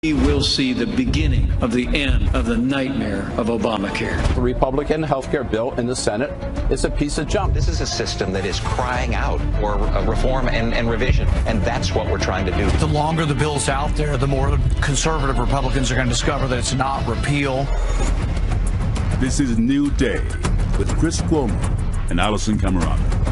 We will see the beginning of the end of the nightmare of Obamacare. The Republican health care bill in the Senate is a piece of junk. This is a system that is crying out for reform and revision, and that's what we're trying to do. The longer the bill's out there, the more conservative Republicans are going to discover that it's not repeal. This is New Day with Chris Cuomo and Allison Camerata.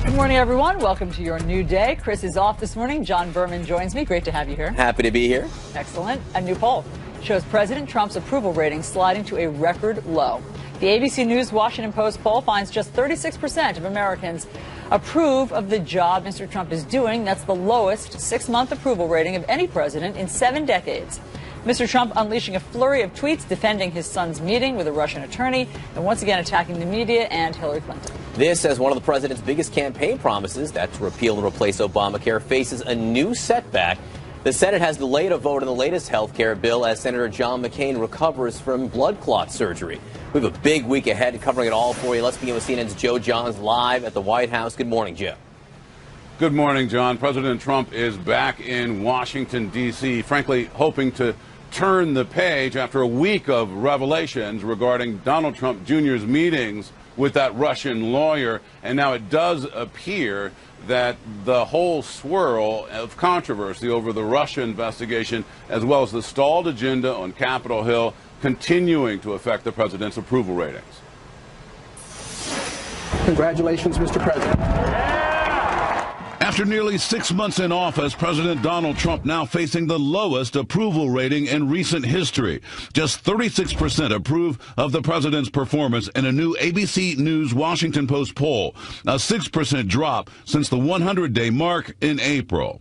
Good morning, everyone. Welcome to your new day. Chris is off this morning. John Berman joins me. Great to have you here. Happy to be here. Excellent. A new poll shows President Trump's approval rating sliding to a record low. The ABC News Washington Post poll finds just 36% of Americans approve of the job Mr. Trump is doing. That's the lowest 6-month approval rating of any president in 7 decades. Mr. Trump unleashing a flurry of tweets defending his son's meeting with a Russian attorney and once again attacking the media and Hillary Clinton. This, as one of the president's biggest campaign promises, that to repeal and replace Obamacare, faces a new setback. The Senate has delayed a vote on the latest health care bill as Senator John McCain recovers from blood clot surgery. We have a big week ahead covering it all for you. Let's begin with CNN's Joe Johns live at the White House. Good morning, Joe. Good morning, John. President Trump is back in Washington, D.C., frankly hoping to turn the page after a week of revelations regarding Donald Trump Jr.'s meetings with that Russian lawyer. And now it does appear that the whole swirl of controversy over the Russia investigation, as well as the stalled agenda on Capitol Hill, continuing to affect the president's approval ratings. Congratulations, Mr. President. After nearly 6 months in office, President Donald Trump now facing the lowest approval rating in recent history. Just 36% approve of the president's performance in a new ABC News Washington Post poll, a 6% drop since the 100-day mark in April.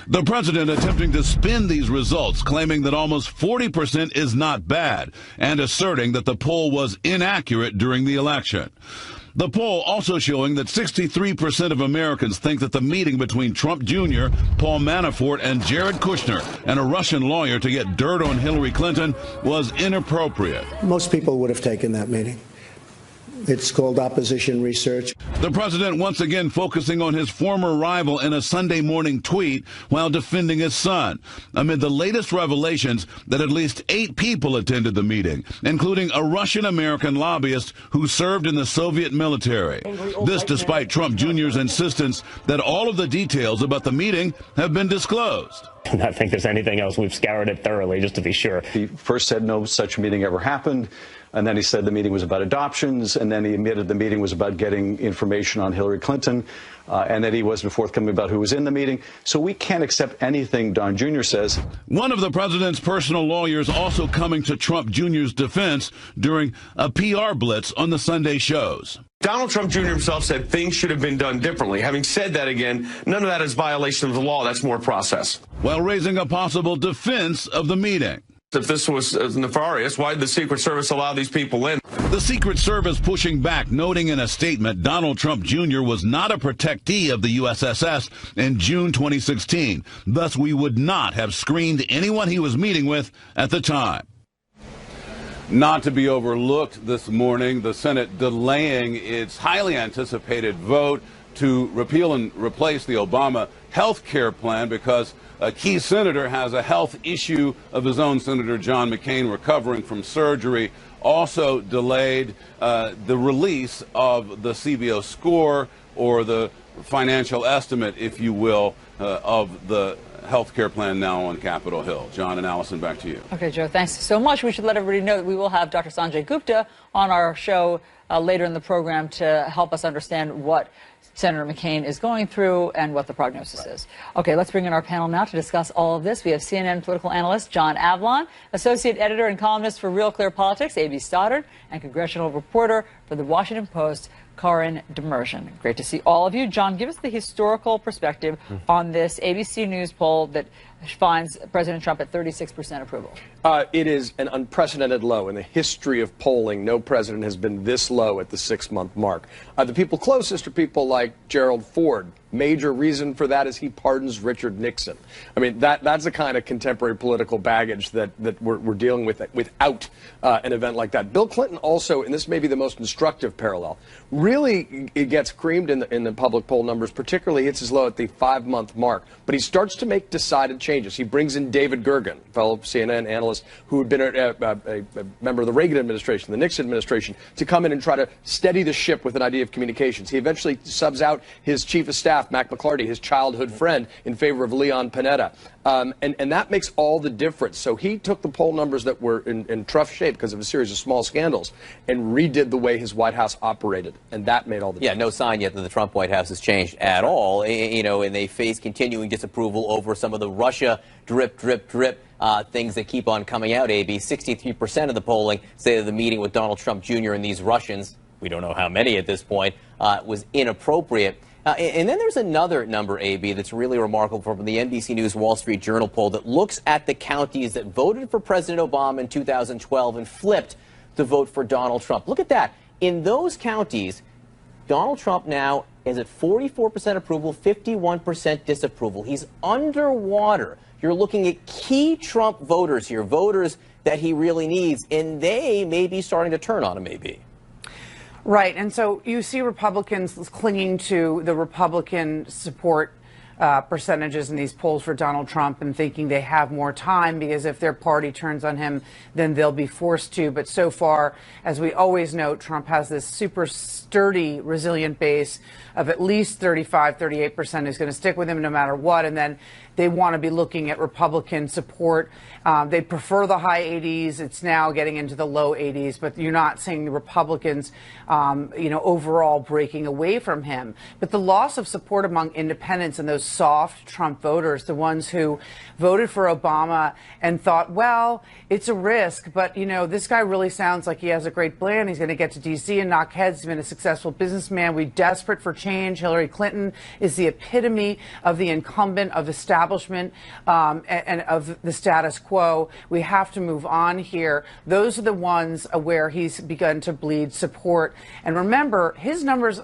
The president attempting to spin these results, claiming that almost 40% is not bad, and asserting that the poll was inaccurate during the election. The poll also showing that 63% of Americans think that the meeting between Trump Jr., Paul Manafort, and Jared Kushner and a Russian lawyer to get dirt on Hillary Clinton was inappropriate. Most people would have taken that meeting. It's called opposition research. The president once again focusing on his former rival in a Sunday morning tweet while defending his son, amid the latest revelations that at least 8 people attended the meeting, including a Russian-American lobbyist who served in the Soviet military. This despite Trump Jr.'s insistence that all of the details about the meeting have been disclosed. I don't think there's anything else. We've scoured it thoroughly just to be sure. He first said no such meeting ever happened, and then he said the meeting was about adoptions, and then he admitted the meeting was about getting information on Hillary Clinton, and that he wasn't forthcoming about who was in the meeting. So we can't accept anything Don Jr. says. One of the president's personal lawyers also coming to Trump Jr.'s defense during a PR blitz on the Sunday shows. Donald Trump Jr. himself said things should have been done differently. Having said that again, none of that is violation of the law. That's more process. While raising a possible defense of the meeting. If this was nefarious, why did the Secret Service allow these people in? The Secret Service pushing back, noting in a statement Donald Trump Jr. was not a protectee of the USSS in June 2016. Thus, we would not have screened anyone he was meeting with at the time. Not to be overlooked this morning, the Senate delaying its highly anticipated vote to repeal and replace the Obama health care plan because a key senator has a health issue of his own. Senator John McCain recovering from surgery. Also delayed the release of the CBO score, or the financial estimate, if you will, of the health care plan now on Capitol Hill. John and Allison, back to you. Okay, Joe, thanks so much. We should let everybody know that we will have Dr. Sanjay Gupta on our show later in the program to help us understand what Senator McCain is going through and what the prognosis is. Okay, let's bring in our panel now to discuss all of this. We have CNN political analyst John Avlon, associate editor and columnist for Real Clear Politics, A.B. Stoddard, and congressional reporter for The Washington Post, Karin Demersion. Great to see all of you. John, give us the historical perspective on this ABC News poll that finds President Trump at 36% approval. It is an unprecedented low in the history of polling. No president has been this low at the 6-month mark. The people closest are people like Gerald Ford. Major reason for that is he pardons Richard Nixon. I mean, that's the kind of contemporary political baggage that we're dealing with without an event like that. Bill Clinton also, and this may be the most instructive parallel, really it gets creamed in the public poll numbers, particularly hits as low at the 5-month mark. But he starts to make decided changes. He brings in David Gergen, fellow CNN analyst who had been a member of the Reagan administration, the Nixon administration, to come in and try to steady the ship with an idea of communications. He eventually subs out his chief of staff, Mac McClarty, his childhood friend, in favor of Leon Panetta. And that makes all the difference. So he took the poll numbers that were in rough shape because of a series of small scandals and redid the way his White House operated. And that made all the difference. Yeah, no sign yet that the Trump White House has changed at all. You know, and they face continuing disapproval over some of the Russia drip things that keep on coming out, AB. 63% of the polling say that the meeting with Donald Trump Jr. and these Russians, we don't know how many at this point, was inappropriate. And then there's another number, AB, that's really remarkable from the NBC News Wall Street Journal poll that looks at the counties that voted for President Obama in 2012 and flipped to vote for Donald Trump. Look at that. In those counties, Donald Trump now is at 44% approval, 51% disapproval. He's underwater. You're looking at key Trump voters here, voters that he really needs, and they may be starting to turn on him, maybe. Right. And so you see Republicans clinging to the Republican support percentages in these polls for Donald Trump and thinking they have more time because if their party turns on him, then they'll be forced to. But so far, as we always note, Trump has this super sturdy, resilient base of at least 35-38% who's going to stick with him no matter what. And then they want to be looking at Republican support. They prefer the high 80s. It's now getting into the low 80s, but you're not seeing the Republicans, overall breaking away from him. But the loss of support among independents and those soft Trump voters, the ones who voted for Obama and thought, well, it's a risk, but, this guy really sounds like he has a great plan. He's going to get to D.C. and knock heads. He's been a successful businessman. We're desperate for change. Hillary Clinton is the epitome of the incumbent, of establishment, and of the status quo. We have to move on here. Those are the ones where he's begun to bleed support. And remember, his numbers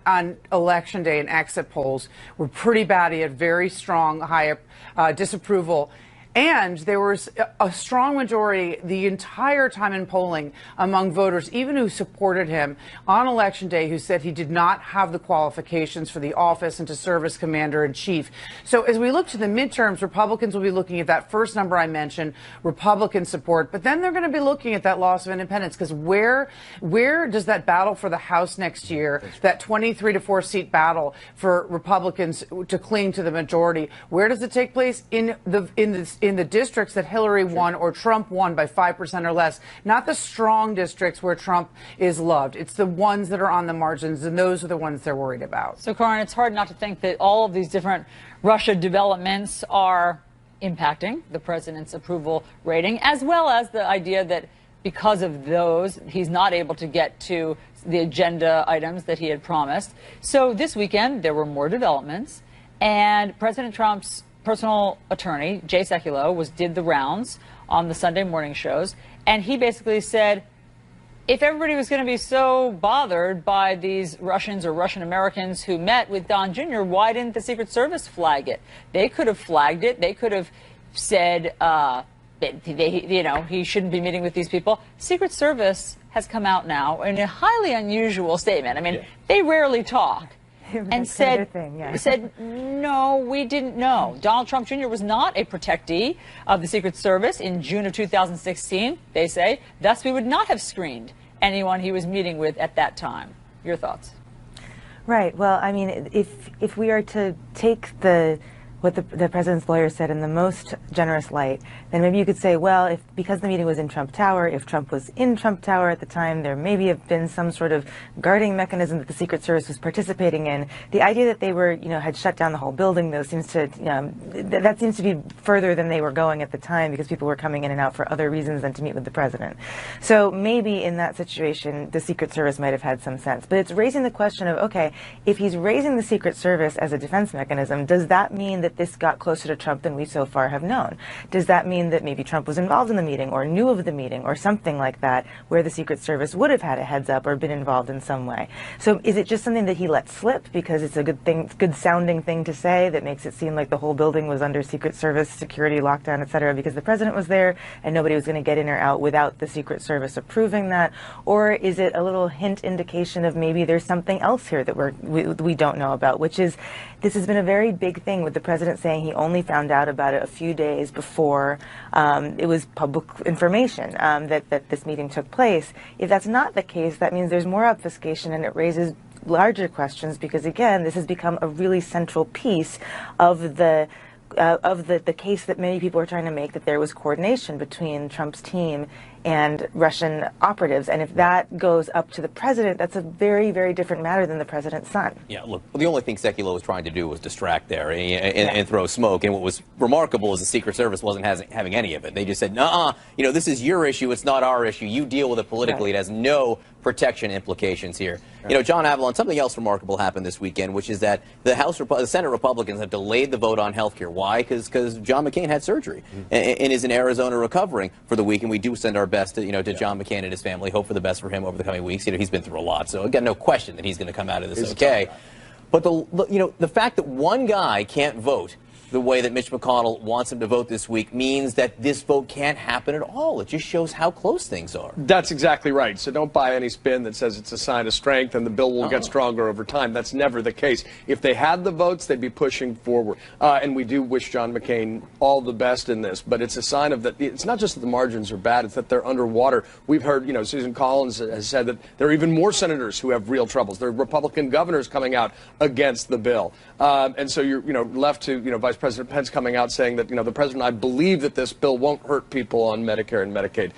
on Election Day in exit polls were pretty bad. He had very strong, high disapproval. And there was a strong majority the entire time in polling among voters, even who supported him on Election Day, who said he did not have the qualifications for the office and to serve as commander-in-chief. So as we look to the midterms, Republicans will be looking at that first number I mentioned, Republican support, but then they're going to be looking at that loss of independence, because where does that battle for the House next year, that 23-4 seat battle for Republicans to cling to the majority, where does it take place? In the districts that Hillary won or Trump won by 5% or less, not the strong districts where Trump is loved. It's the ones that are on the margins, and those are the ones they're worried about. So, Karin, it's hard not to think that all of these different Russia developments are impacting the president's approval rating, as well as the idea that because of those, he's not able to get to the agenda items that he had promised. So this weekend, there were more developments, and President Trump's personal attorney, Jay Sekulow, did the rounds on the Sunday morning shows, and he basically said, if everybody was going to be so bothered by these Russians or Russian Americans who met with Don Jr., why didn't the Secret Service flag it? They could have flagged it. They could have said, he shouldn't be meeting with these people. Secret Service has come out now in a highly unusual statement. I mean, they rarely talk. And said, no, we didn't know. Donald Trump Jr. was not a protectee of the Secret Service in June of 2016, they say. Thus, we would not have screened anyone he was meeting with at that time. Your thoughts? Right. Well, I mean, if we are to take what the president's lawyer said in the most generous light, then maybe you could say, well, because the meeting was in Trump Tower, if Trump was in Trump Tower at the time, there maybe have been some sort of guarding mechanism that the Secret Service was participating in. The idea that they were, had shut down the whole building, though, seems to, that seems to be further than they were going at the time, because people were coming in and out for other reasons than to meet with the president. So maybe in that situation, the Secret Service might have had some sense. But it's raising the question of, okay, if he's raising the Secret Service as a defense mechanism, does that mean that this got closer to Trump than we so far have known? Does that mean that maybe Trump was involved in the meeting or knew of the meeting or something like that, where the Secret Service would have had a heads up or been involved in some way? So is it just something that he let slip because it's a good sounding thing to say that makes it seem like the whole building was under Secret Service security lockdown, et cetera, because the president was there and nobody was going to get in or out without the Secret Service approving that? Or is it a little hint indication of maybe there's something else here that we don't know about, which is this has been a very big thing with the president saying he only found out about it a few days before it was public information that this meeting took place. If that's not the case, that means there's more obfuscation, and it raises larger questions because, again, this has become a really central piece of the case that many people are trying to make, that there was coordination between Trump's team and Russian operatives. And if that goes up to the president, that's a very, very different matter than the president's son. Yeah, look, the only thing Sekulow was trying to do was distract there and throw smoke. And what was remarkable is the Secret Service wasn't having any of it. They just said, "Nuh-uh, this is your issue. It's not our issue. You deal with it politically. It has no protection implications here." John Avalon, something else remarkable happened this weekend, which is that the Senate Republicans have delayed the vote on health care. Why? Because John McCain had surgery and is in Arizona recovering for the week. And we do send our best to John McCain and his family. Hope for the best for him over the coming weeks. He's been through a lot, so again, no question that he's going to come out of this okay. But the fact that one guy can't vote the way that Mitch McConnell wants him to vote this week means that this vote can't happen at all. It just shows how close things are. That's exactly right. So don't buy any spin that says it's a sign of strength and the bill will get stronger over time. That's never the case. If they had the votes, they'd be pushing forward. And we do wish John McCain all the best in this. But it's a sign of that. It's not just that the margins are bad. It's that they're underwater. We've heard, Susan Collins has said that there are even more senators who have real troubles. There are Republican governors coming out against the bill. And so you're, left to, Vice President Pence coming out saying that, the president, I believe that this bill won't hurt people on Medicare and Medicaid.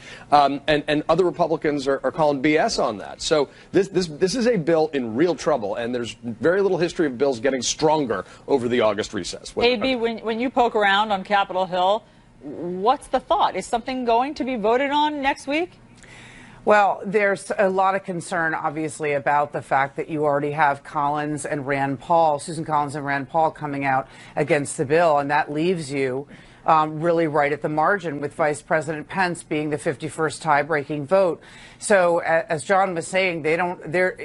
And other Republicans are calling BS on that. So this is a bill in real trouble, and there's very little history of bills getting stronger over the August recess. AB, when you poke around on Capitol Hill, what's the thought? Is something going to be voted on next week? Well, there's a lot of concern, obviously, about the fact that you already have Collins and Rand Paul, Susan Collins and Rand Paul coming out against the bill, and that leaves you really right at the margin, with Vice President Pence being the 51st tie-breaking vote. So, as John was saying,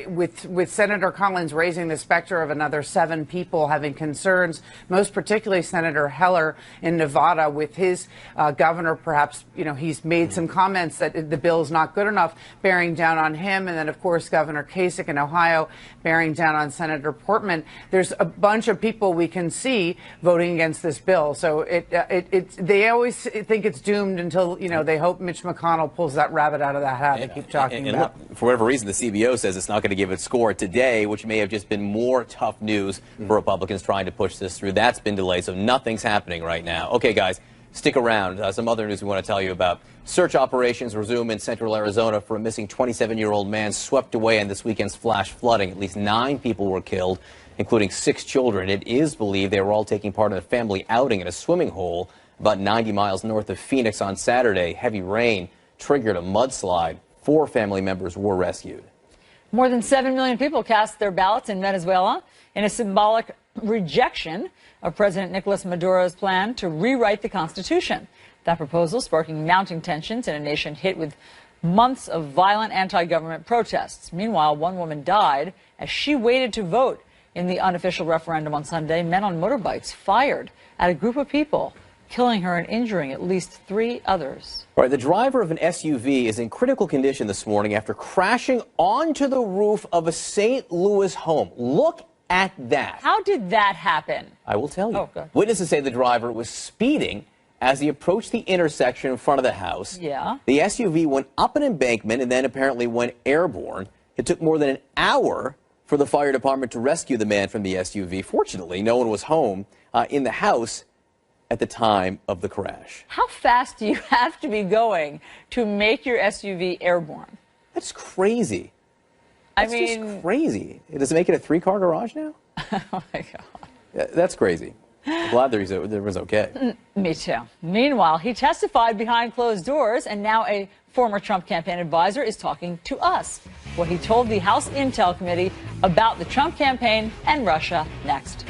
with Senator Collins raising the specter of another 7 people having concerns, most particularly Senator Heller in Nevada, with his governor, perhaps, he's made some comments that the bill is not good enough, bearing down on him, and then, of course, Governor Kasich in Ohio bearing down on Senator Portman. There's a bunch of people we can see voting against this bill. So they always think it's doomed until, they hope Mitch McConnell pulls that rabbit out of the hat they keep talking about. Look, for whatever reason, the CBO says it's not going to give its score today, which may have just been more tough news for Republicans trying to push this through. That's been delayed, so nothing's happening right now. Okay, guys, stick around. Some other news we want to tell you about. Search operations resume in central Arizona for a missing 27-year-old man swept away in this weekend's flash flooding. At least 9 people were killed, including 6 children. It is believed they were all taking part in a family outing in a swimming hole about 90 miles north of Phoenix on Saturday. Heavy rain triggered a mudslide. 4 family members were rescued. More than 7 million people cast their ballots in Venezuela in a symbolic rejection of President Nicolas Maduro's plan to rewrite the Constitution. That proposal sparking mounting tensions in a nation hit with months of violent anti-government protests. Meanwhile, 1 woman died as she waited to vote in the unofficial referendum on Sunday. Men on motorbikes fired at a group of people, killing her and injuring at least 3 others. All right, the driver of an SUV is in critical condition this morning after crashing onto the roof of a St. Louis home. Look at that. How did that happen? I will tell you. Oh, good. Witnesses say the driver was speeding as he approached the intersection in front of the house. Yeah. The SUV went up an embankment and then apparently went airborne. It took more than an hour for the fire department to rescue the man from the SUV. Fortunately, no one was home in the house at the time of the crash. How fast do you have to be going to make your SUV airborne? That's crazy. That's just crazy. Does it make it a 3-car garage now? Oh, my God. That's crazy. I'm glad there was okay. Me too. Meanwhile, he testified behind closed doors, and now a former Trump campaign advisor is talking to us. What he told the House Intel Committee about the Trump campaign and Russia next.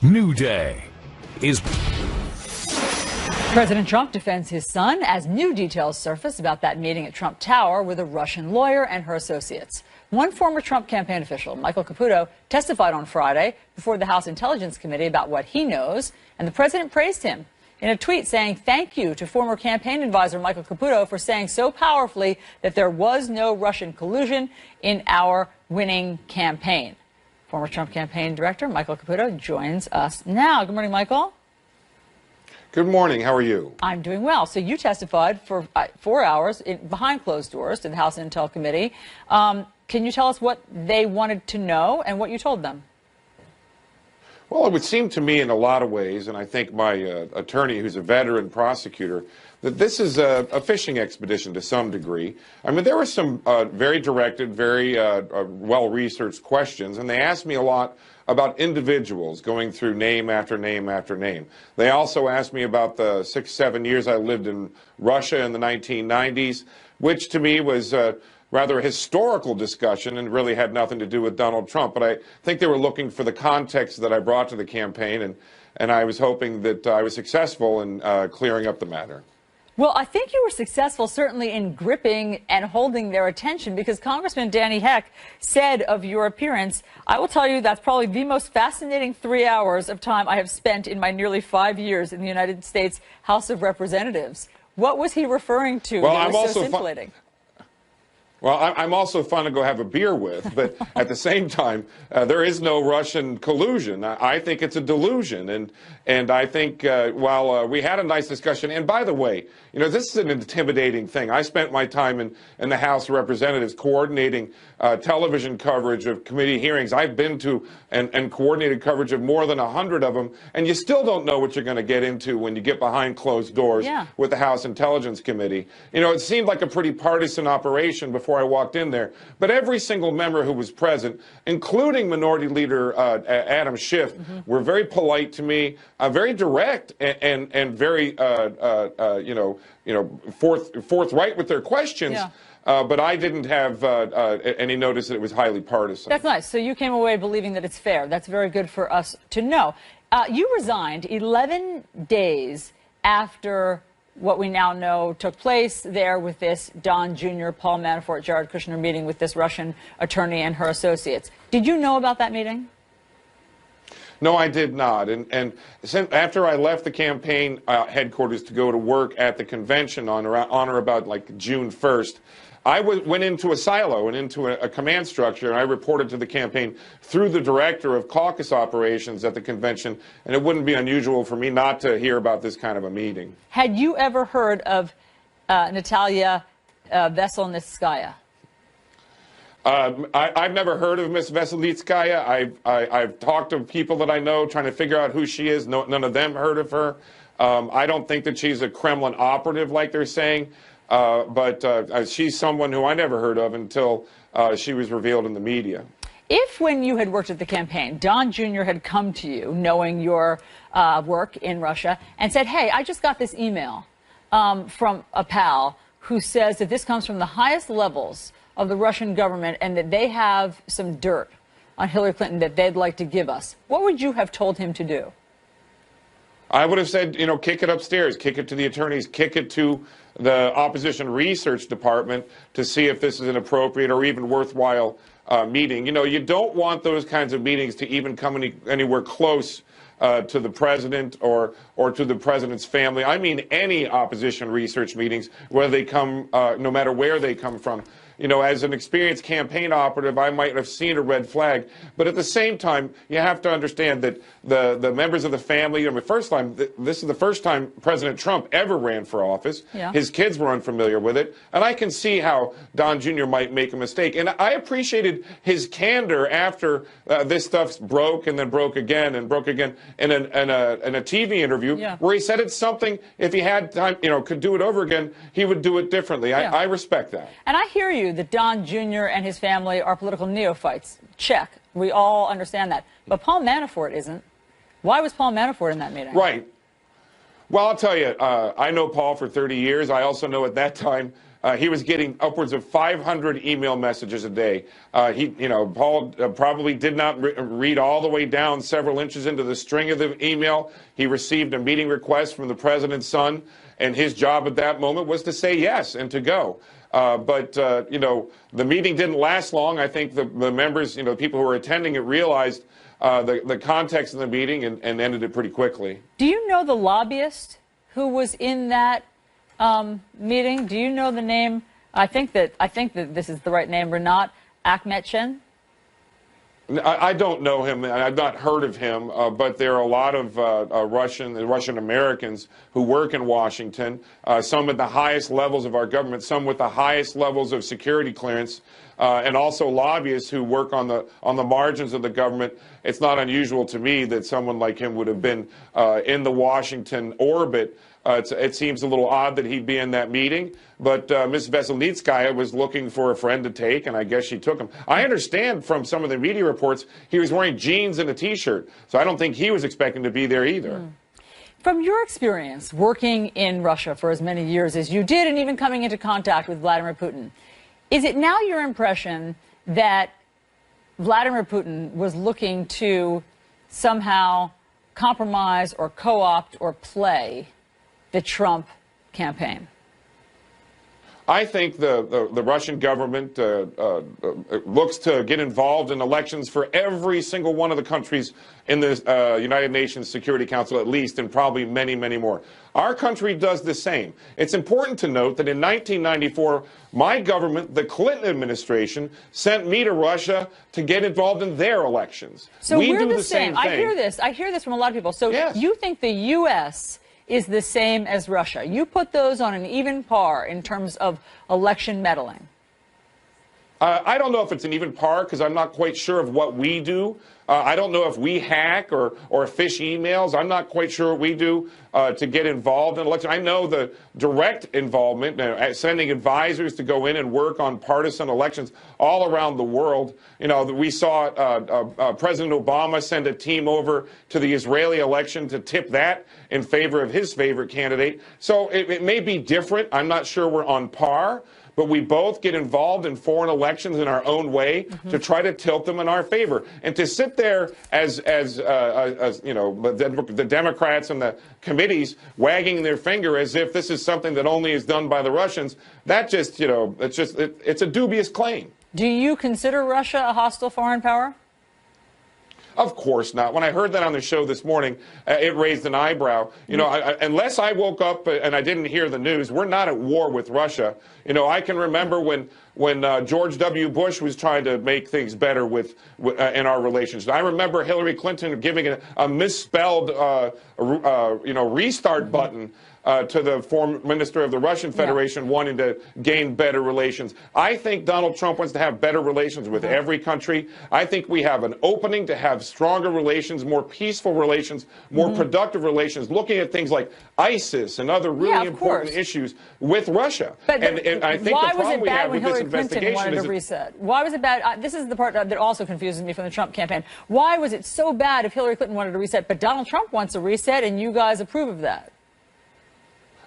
New Day is... President Trump defends his son as new details surface about that meeting at Trump Tower with a Russian lawyer and her associates. One former Trump campaign official, Michael Caputo, testified on Friday before the House Intelligence Committee about what he knows, and the president praised him in a tweet saying thank you to former campaign advisor Michael Caputo for saying so powerfully that there was no Russian collusion in our winning campaign. Former Trump campaign director Michael Caputo joins us now. Good morning, Michael. Good morning. How are you? I'm doing well. So you testified for 4 hours behind closed doors to the House Intel Committee. Can you tell us what they wanted to know and what you told them? Well, it would seem to me in a lot of ways, and I think my attorney, who's a veteran prosecutor, that this is a fishing expedition to some degree. I mean, there were some very directed, very well-researched questions, and they asked me a lot about individuals going through name after name after name. They also asked me about the 6-7 years I lived in Russia in the 1990s, which to me was rather a historical discussion and really had nothing to do with Donald Trump. But I think they were looking for the context that I brought to the campaign, and I was hoping that I was successful in clearing up the matter. Well, I think you were successful, certainly, in gripping and holding their attention, because Congressman Danny Heck said of your appearance, I will tell you that's probably the most fascinating 3 hours of time I have spent in my nearly 5 years in the United States House of Representatives. What was he referring to that was so scintillating? Well, I'm also fun to go have a beer with, but at the same time, there is no Russian collusion. I think it's a delusion, and I think while we had a nice discussion, and by the way, you know, this is an intimidating thing. I spent my time in the House of Representatives coordinating television coverage of committee hearings. I've been to and coordinated coverage of more than 100 of them, and you still don't know what you're going to get into when you get behind closed doors with the House Intelligence Committee. You know, it seemed like a pretty partisan operation before I walked in there, but every single member who was present, including Minority Leader Adam Schiff, were very polite to me, very direct, and very forthright with their questions. But I didn't have any notice that it was highly partisan. That's nice. So you came away believing that it's fair. That's very good for us to know. You resigned 11 days after what we now know took place there with this Don Jr., Paul Manafort, Jared Kushner meeting with this Russian attorney and her associates. Did you know about that meeting? No, I did not. And after I left the campaign headquarters to go to work at the convention on or about like June 1st, I went into a silo and into a command structure, and I reported to the campaign through the director of caucus operations at the convention, and it wouldn't be unusual for me not to hear about this kind of a meeting. Had you ever heard of Natalia Veselnitskaya? I've never heard of Miss Veselnitskaya. I've talked to people that I know trying to figure out who she is. None of them heard of her. I don't think that she's a Kremlin operative like they're saying. But she's someone who I never heard of until she was revealed in the media. If, when you had worked at the campaign, Don Jr. had come to you, knowing your work in Russia, and said, hey, I just got this email from a pal who says that this comes from the highest levels of the Russian government and that they have some dirt on Hillary Clinton that they'd like to give us, what would you have told him to do? I would have said, you know, kick it upstairs, kick it to the attorneys, kick it to the opposition research department to see if this is an appropriate or even worthwhile meeting. You know, you don't want those kinds of meetings to even come anywhere close to the president or to the president's family. I mean, any opposition research meetings, whether they come, no matter where they come from. You know, as an experienced campaign operative, I might have seen a red flag. But at the same time, you have to understand that the members of the family, I mean, this is the first time President Trump ever ran for office. Yeah. His kids were unfamiliar with it. And I can see how Don Jr. might make a mistake. And I appreciated his candor after this stuff broke and then broke again in a TV interview where he said it's something, if he had time, you know, could do it over again, he would do it differently. Yeah. I respect that. And I hear you that Don Jr. and his family are political neophytes. Check. We all understand that. But Paul Manafort isn't. Why was Paul Manafort in that meeting? Right. Well, I'll tell you, I know Paul for 30 years. I also know at that time he was getting upwards of 500 email messages a day. Paul probably did not read all the way down several inches into the string of the email. He received a meeting request from the president's son, and his job at that moment was to say yes and to go. The meeting didn't last long. I think the members, the people who were attending it realized the context of the meeting and ended it pretty quickly. Do you know the lobbyist who was in that meeting? Do you know the name? I think that this is the right name, Renat Akhmetchen. I don't know him. I've not heard of him, but there are a lot of Russian Americans who work in Washington, some at the highest levels of our government, some with the highest levels of security clearance, and also lobbyists who work on the margins of the government. It's not unusual to me that someone like him would have been in the Washington orbit. It seems a little odd that he'd be in that meeting, but Ms. Veselnitskaya was looking for a friend to take, and I guess she took him. I understand from some of the media reports he was wearing jeans and a T-shirt, so I don't think he was expecting to be there either. From your experience working in Russia for as many years as you did, and even coming into contact with Vladimir Putin, is it now your impression that Vladimir Putin was looking to somehow compromise or co-opt or play the Trump campaign? I think the Russian government looks to get involved in elections for every single one of the countries in the United Nations Security Council, at least, and probably many, many more. Our country does the same. It's important to note that in 1994, my government, the Clinton administration, sent me to Russia to get involved in their elections. So we we're do the same thing. I hear this from a lot of people. So yes. You think the U.S. is the same as Russia? You put those on an even par in terms of election meddling? I don't know if it's an even par because I'm not quite sure of what we do. I don't know if we hack or phish emails. I'm not quite sure what we do to get involved in election. I know the direct involvement, sending advisors to go in and work on partisan elections all around the world. You know, we saw President Obama send a team over to the Israeli election to tip that in favor of his favorite candidate. So it may be different. I'm not sure we're on par. But we both get involved in foreign elections in our own way to try to tilt them in our favor. And to sit there as you know, the Democrats and the committees wagging their finger as if this is something that only is done by the Russians, that just, you know, it's a dubious claim. Do you consider Russia a hostile foreign power? Of course not. When I heard that on the show this morning, it raised an eyebrow. You know, unless I woke up and I didn't hear the news, we're not at war with Russia. You know, I can remember when George W. Bush was trying to make things better in our relations. I remember Hillary Clinton giving a misspelled, you know, restart button to the former minister of the Russian Federation wanting to gain better relations. I think Donald Trump wants to have better relations with every country. I think we have an opening to have stronger relations, more peaceful relations, more productive relations, looking at things like ISIS and other really important issues with Russia. But and I think why the problem was it we have bad when with this Hillary Clinton investigation wanted is to reset? Why was it bad? This is the part that also confuses me from the Trump campaign. Why was it so bad if Hillary Clinton wanted to reset, but Donald Trump wants a reset and you guys approve of that?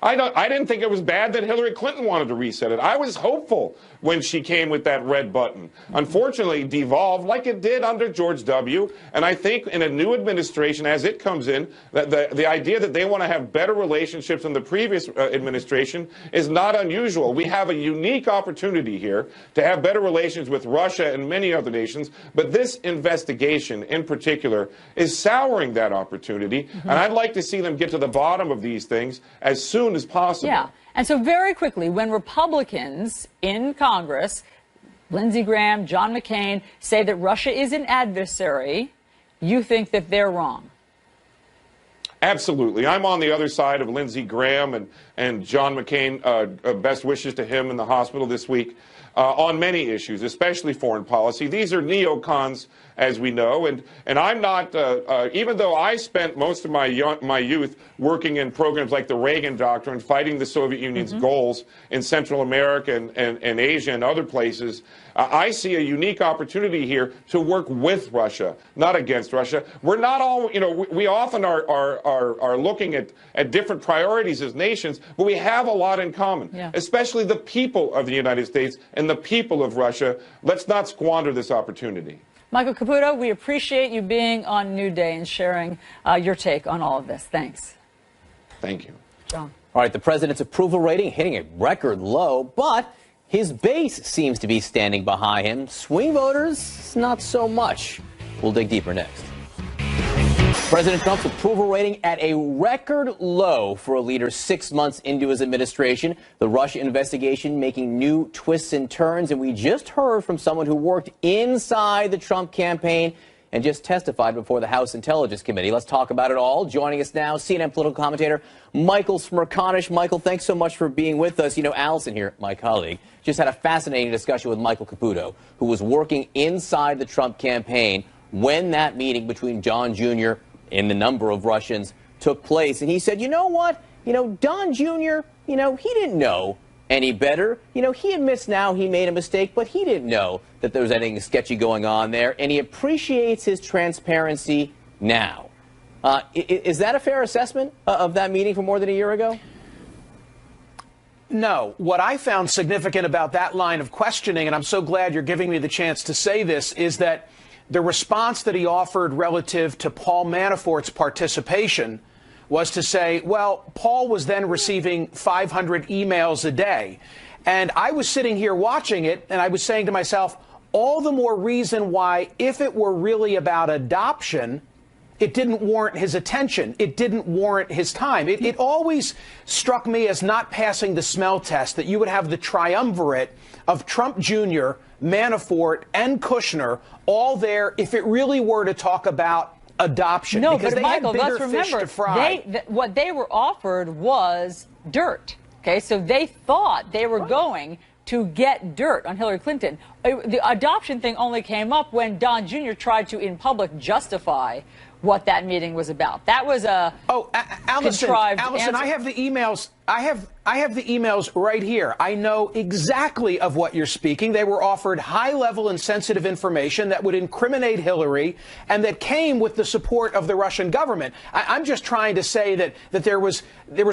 I didn't think it was bad that Hillary Clinton wanted to reset it. I was hopeful when she came with that red button. Unfortunately, it devolved like it did under George W. And I think in a new administration, as it comes in, that the idea that they want to have better relationships than the previous administration is not unusual. We have a unique opportunity here to have better relations with Russia and many other nations. But this investigation in particular is souring that opportunity. And I'd like to see them get to the bottom of these things as soon as possible. Yeah. And so very quickly, when Republicans in Congress, Lindsey Graham, John McCain, say that Russia is an adversary, you think that they're wrong? Absolutely. I'm on the other side of Lindsey Graham and John McCain. Best wishes to him in the hospital this week on many issues, especially foreign policy. These are neocons, as we know, and I'm not, even though I spent most of my youth working in programs like the Reagan Doctrine, fighting the Soviet Union's goals in Central America and Asia and other places, I see a unique opportunity here to work with Russia, not against Russia. We're not all, you know, we often are looking at different priorities as nations, but we have a lot in common, especially the people of the United States and the people of Russia. Let's not squander this opportunity. Michael Caputo, we appreciate you being on New Day and sharing your take on all of this. Thanks. Thank you. John. All right, the president's approval rating hitting a record low, but his base seems to be standing behind him. Swing voters, not so much. We'll dig deeper next. President Trump's approval rating at a record low for a leader 6 months into his administration. The Russia investigation making new twists and turns. And we just heard from someone who worked inside the Trump campaign and just testified before the House Intelligence Committee. Let's talk about it all. Joining us now, CNN political commentator Michael Smerconish. Michael, thanks so much for being with us. You know, Allison here, my colleague, just had a fascinating discussion with Michael Caputo, who was working inside the Trump campaign when that meeting between Don Jr. and the number of Russians took place. And he said, you know what? You know, Don Jr., he didn't know any better. He admits now he made a mistake, but he didn't know that there was anything sketchy going on there, and he appreciates his transparency now. Is that a fair assessment of that meeting from more than a year ago? No. What I found significant about that line of questioning, and I'm so glad you're giving me the chance to say this, is that the response that he offered relative to Paul Manafort's participation was to say, well, Paul was then receiving 500 emails a day. And I was sitting here watching it, and I was saying to myself, all the more reason why, if it were really about adoption, it didn't warrant his attention. It didn't warrant his time. It always struck me as not passing the smell test, that you would have the triumvirate of Trump Jr., Manafort, and Kushner all there if it really were to talk about adoption. No, because but they Michael, had let's bigger fish remember, to fry. what they were offered was dirt. Okay, so they thought they were going to get dirt on Hillary Clinton. The adoption thing only came up when Don Jr. tried to, in public, justify what that meeting was about. That was a contrived Allison, answer. I have the emails. I have the emails right here. I know exactly of what you're speaking. They were offered high-level and sensitive information that would incriminate Hillary and that came with the support of the Russian government. I'm just trying to say that there was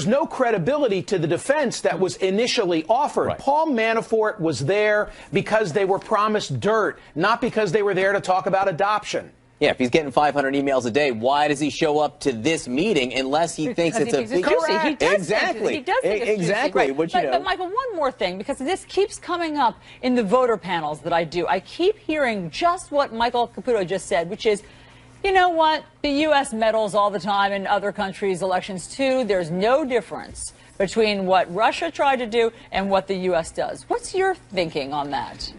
no credibility to the defense that was initially offered. Right. Paul Manafort was there because they were promised dirt, not because they were there to talk about adoption. Yeah, if he's getting 500 emails a day, why does he show up to this meeting unless he thinks it's a big... He does exactly. He does think it's exactly. Juicy, right. But Michael, one more thing, because this keeps coming up in the voter panels that I do. I keep hearing just what Michael Caputo just said, which is, you know what? The U.S. meddles all the time in other countries' elections, too. There's no difference between what Russia tried to do and what the U.S. does. What's your thinking on that?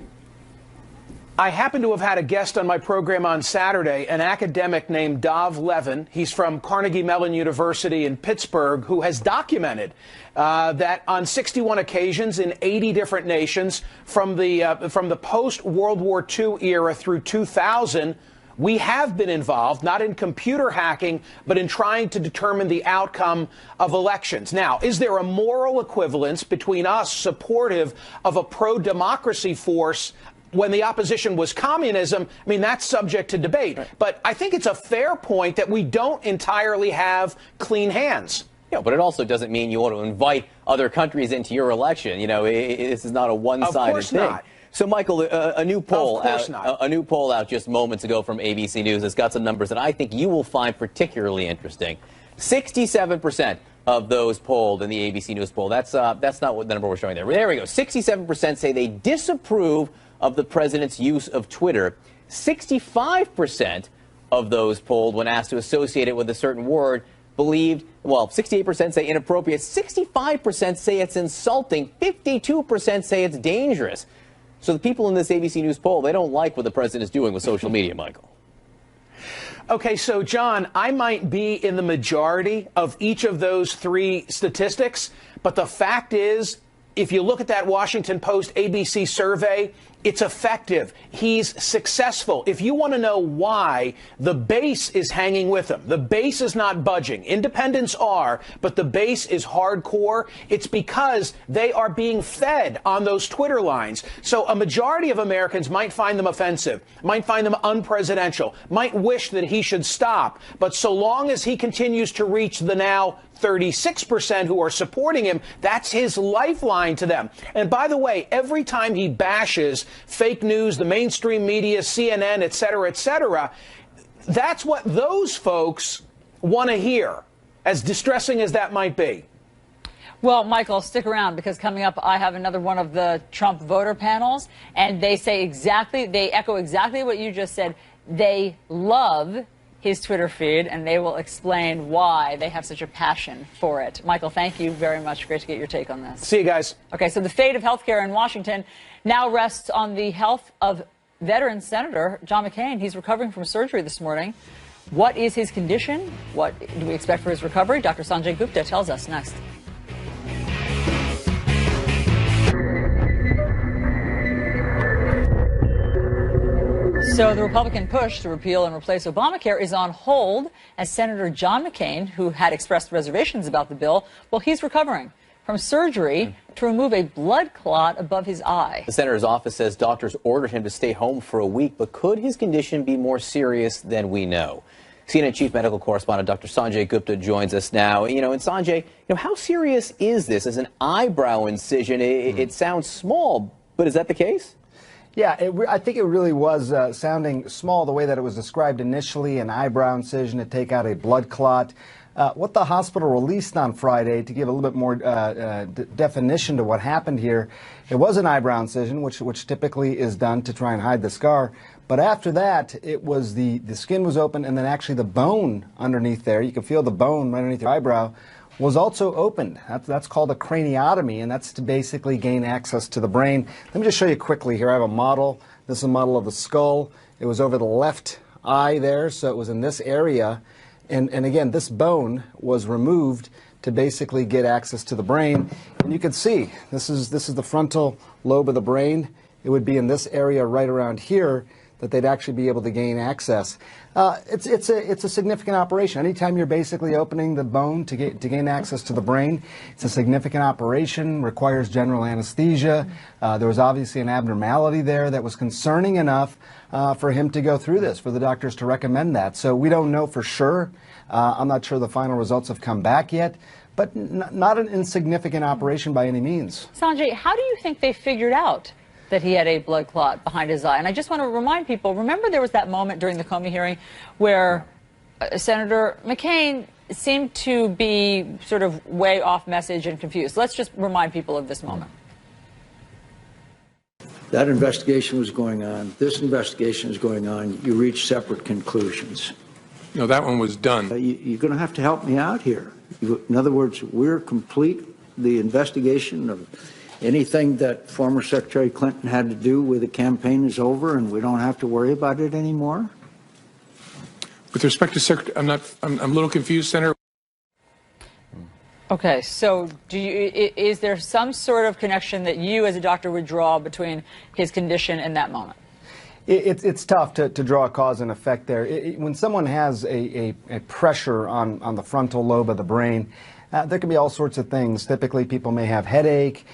I happen to have had a guest on my program on Saturday, an academic named Dov Levin. He's from Carnegie Mellon University in Pittsburgh, who has documented that on 61 occasions in 80 different nations from the post-World War II era through 2000, we have been involved, not in computer hacking, but in trying to determine the outcome of elections. Now, is there a moral equivalence between us supportive of a pro-democracy force when the opposition was communism? I mean, that's subject to debate. Right. But I think it's a fair point that we don't entirely have clean hands. Yeah, but it also doesn't mean you want to invite other countries into your election. This is not a one-sided thing. Not. So, Michael, a new poll out just moments ago from ABC News has got some numbers that I think you will find particularly interesting. 67% of those polled in the ABC News poll. That's not what the number we're showing there. There we go. 67% say they disapprove of the president's use of Twitter. 65% of those polled, when asked to associate it with a certain word, believed, well, 68% say inappropriate, 65% say it's insulting, 52% say it's dangerous. So the people in this ABC News poll, they don't like what the president is doing with social media, Michael. Okay, so, John, I might be in the majority of each of those three statistics, but the fact is, if you look at that Washington Post ABC survey, it's effective. He's successful. If you want to know why, the base is hanging with him. The base is not budging. Independents are, but the base is hardcore. It's because they are being fed on those Twitter lines. So a majority of Americans might find them offensive, might find them unpresidential, might wish that he should stop. But so long as he continues to reach the now 36% who are supporting him, that's his lifeline to them. And by the way, every time he bashes fake news, the mainstream media, CNN, et cetera, that's what those folks want to hear, as distressing as that might be. Well, Michael, stick around, because coming up, I have another one of the Trump voter panels, and they echo exactly what you just said. They love his Twitter feed, and they will explain why they have such a passion for it. Michael, thank you very much. Great to get your take on this. See you guys. Okay, so the fate of health care in Washington now rests on the health of veteran Senator John McCain. He's recovering from surgery this morning. What is his condition? What do we expect for his recovery? Dr. Sanjay Gupta tells us next. So the Republican push to repeal and replace Obamacare is on hold as Senator John McCain, who had expressed reservations about the bill, well, he's recovering from surgery to remove a blood clot above his eye. The senator's office says doctors ordered him to stay home for a week, but could his condition be more serious than we know? CNN chief medical correspondent Dr. Sanjay Gupta joins us now. And Sanjay, how serious is this? As an eyebrow incision, it sounds small, but is that the case? Yeah, I think it really was sounding small the way that it was described initially, an eyebrow incision to take out a blood clot. What the hospital released on Friday, to give a little bit more definition to what happened here, it was an eyebrow incision, which typically is done to try and hide the scar. But after that, it was the skin was open, and then actually the bone underneath there, you can feel the bone right underneath your eyebrow, was also opened. That's called a craniotomy, and that's to basically gain access to the brain. Let me just show you quickly here. I have a model. This is a model of the skull. It was over the left eye there, so it was in this area. And again, this bone was removed to basically get access to the brain. And you can see, this is the frontal lobe of the brain. It would be in this area right around here that they'd actually be able to gain access. It's a significant operation. Anytime you're basically opening the bone to gain access to the brain, it's a significant operation, requires general anesthesia. There was obviously an abnormality there that was concerning enough for him to go through this, for the doctors to recommend that. So we don't know for sure. I'm not sure the final results have come back yet, but not an insignificant operation by any means. Sanjay, how do you think they figured out that he had a blood clot behind his eye? And I just want to remind people, remember there was that moment during the Comey hearing where Senator McCain seemed to be sort of way off message and confused. Let's just remind people of this moment. That investigation was going on. This investigation is going on. You reach separate conclusions. No, that one was done. You're going to have to help me out here. In other words, we're complete. The investigation of anything that former Secretary Clinton had to do with the campaign is over, and we don't have to worry about it anymore? With respect to Secretary, I'm a little confused, Senator. Okay, so is there some sort of connection that you as a doctor would draw between his condition and that moment? It's tough to draw a cause and effect there. When someone has a pressure on the frontal lobe of the brain, there can be all sorts of things. Typically, people may have headache.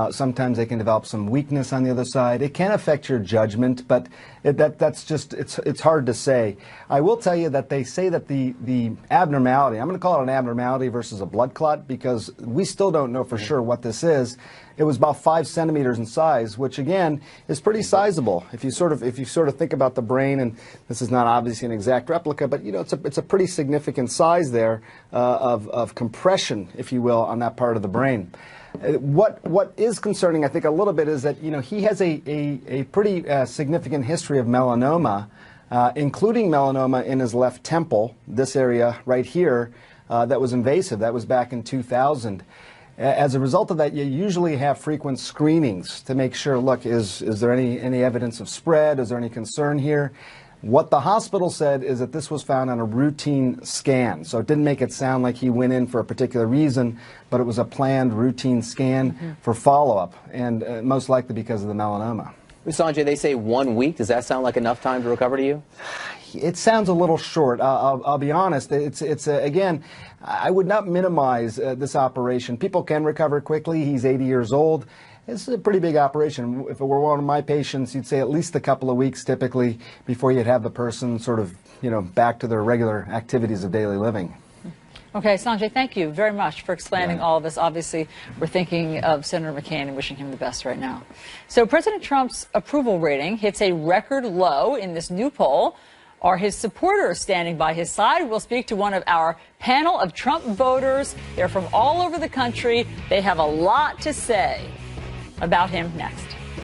Sometimes they can develop some weakness on the other side. It can affect your judgment, but it's hard to say. I will tell you that they say that the abnormality, I'm going to call it an abnormality versus a blood clot, because we still don't know for sure what this is. It was about 5 centimeters in size, which again is pretty sizable. If you sort of think about the brain, and this is not obviously an exact replica, but it's a pretty significant size there of compression, if you will, on that part of the brain. What is concerning, I think, a little bit is that he has a pretty significant history of melanoma, including melanoma in his left temple, this area right here, that was invasive. That was back in 2000. As a result of that, you usually have frequent screenings to make sure, look, is there any evidence of spread? Is there any concern here? What the hospital said is that this was found on a routine scan. So it didn't make it sound like he went in for a particular reason, but it was a planned routine scan for follow-up, and most likely because of the melanoma. Sanjay, they say 1 week. Does that sound like enough time to recover to you? It sounds a little short. I'll be honest. Again, I would not minimize this operation. People can recover quickly. He's 80 years old. This is a pretty big operation. If it were one of my patients, you'd say at least a couple of weeks typically before you'd have the person sort of, back to their regular activities of daily living. Okay, Sanjay, thank you very much for explaining all of this. Obviously, we're thinking of Senator McCain and wishing him the best right now. So President Trump's approval rating hits a record low in this new poll. Are his supporters standing by his side? We'll speak to one of our panel of Trump voters. They're from all over the country. They have a lot to say about him next.